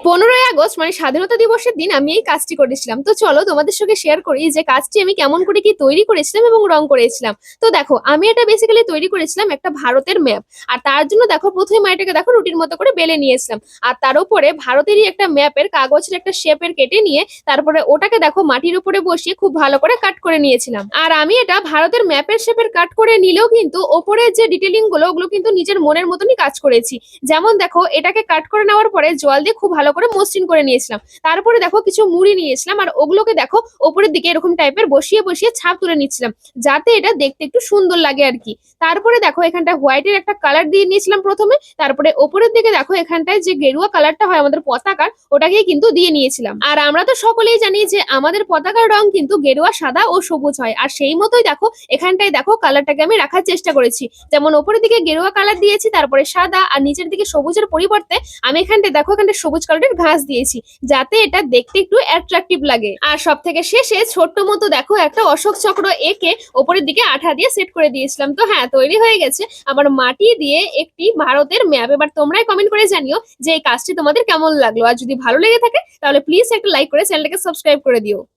15ই August মানে স্বাধীনতা দিবসের দিন আমি এই কাজটি করেছিলাম। তো চলো তোমাদের সঙ্গে শেয়ার করি যে কাজটি আমি কেমন করে কি তৈরি করেছিলাম এবং রং করেছিলাম। তো দেখো আমি এটা বেসিক্যালি তৈরি করেছিলাম একটা ভারতের ম্যাপ। আর তার জন্য দেখো প্রথমে মাটিটাকে দেখো রুটির মতো করে বেলে নিয়েছিলাম। আর তার উপরে ভারতেরই একটা ম্যাপের কাগজের একটা শেপের কেটে নিয়ে তারপরে ওটাকে দেখো মাটির উপরে বসিয়ে খুব ভালো করে কাট করে নিয়েছিলাম। আর আমি এটা ভারতের ম্যাপের শেপের কাট করে নিলেও কিন্তু ওপরের যে ডিটেলিং গুলো ওগুলো কিন্তু নিজের মনের মতনই কাজ করেছি। যেমন দেখো এটাকে কাট করে নেওয়ার পরে জল দিয়ে খুব ভালো করে মসৃণ করে নিয়েছিলাম। তারপরে দেখো কিছু মুড়ি নিয়েছিলাম আর ওগুলোকে দেখো ওপরের দিকে এরকম টাইপের বসিয়ে বসিয়ে ছাপ তুলে নিচ্ছিলাম, যাতে এটা দেখতে একটু সুন্দর লাগে আর কি। তারপরে দেখো এখানটা হোয়াইটের একটা কালার দিয়ে নিয়েছিলাম প্রথমে, তারপরে ওপরের দিকে দেখো এখানটায় যে গেরুয়া কালারটা হয় আমাদের পতাকার ওটাকে কিন্তু দিয়ে নিয়েছিলাম। আর আমরা তো সকলেই জানি যে আমাদের পতাকার রং কিন্তু গেরুয়া, সাদা ও সবুজ হয়। আর সেই মতোই দেখো এখানটায় দেখো কালারটাকে আমি রাখার চেষ্টা করেছি। যেমন ওপরের দিকে গেরুয়া কালার দিয়েছি, তারপরে সাদা, আর নিচের দিকে সবুজের পরিবর্তে আমি এখানটা দেখো এখানটা সবুজ কালারের ঘাস দিয়েছি, যাতে এটা দেখতে একটু অ্যাট্রাকটিভ লাগে। আর সব থেকে শেষে ছোট্ট মতো দেখো একটা অশোক চক্র এঁকে ওপরের দিকে আঠা দিয়ে সেট করে দিয়েছিলাম। তো হ্যাঁ, তৈরি হয়ে গেছে আমার মাটি দিয়ে একটি ভারতের ম্যাপ। এবার তোমরাই কমেন্ট করে জানিও যে এই কাজটি তোমাদের কেমন লাগলো। আর যদি ভালো লেগে থাকে তাহলে প্লিজ একটা লাইক করে চ্যানেলটাকে সাবস্ক্রাইব করে দিও।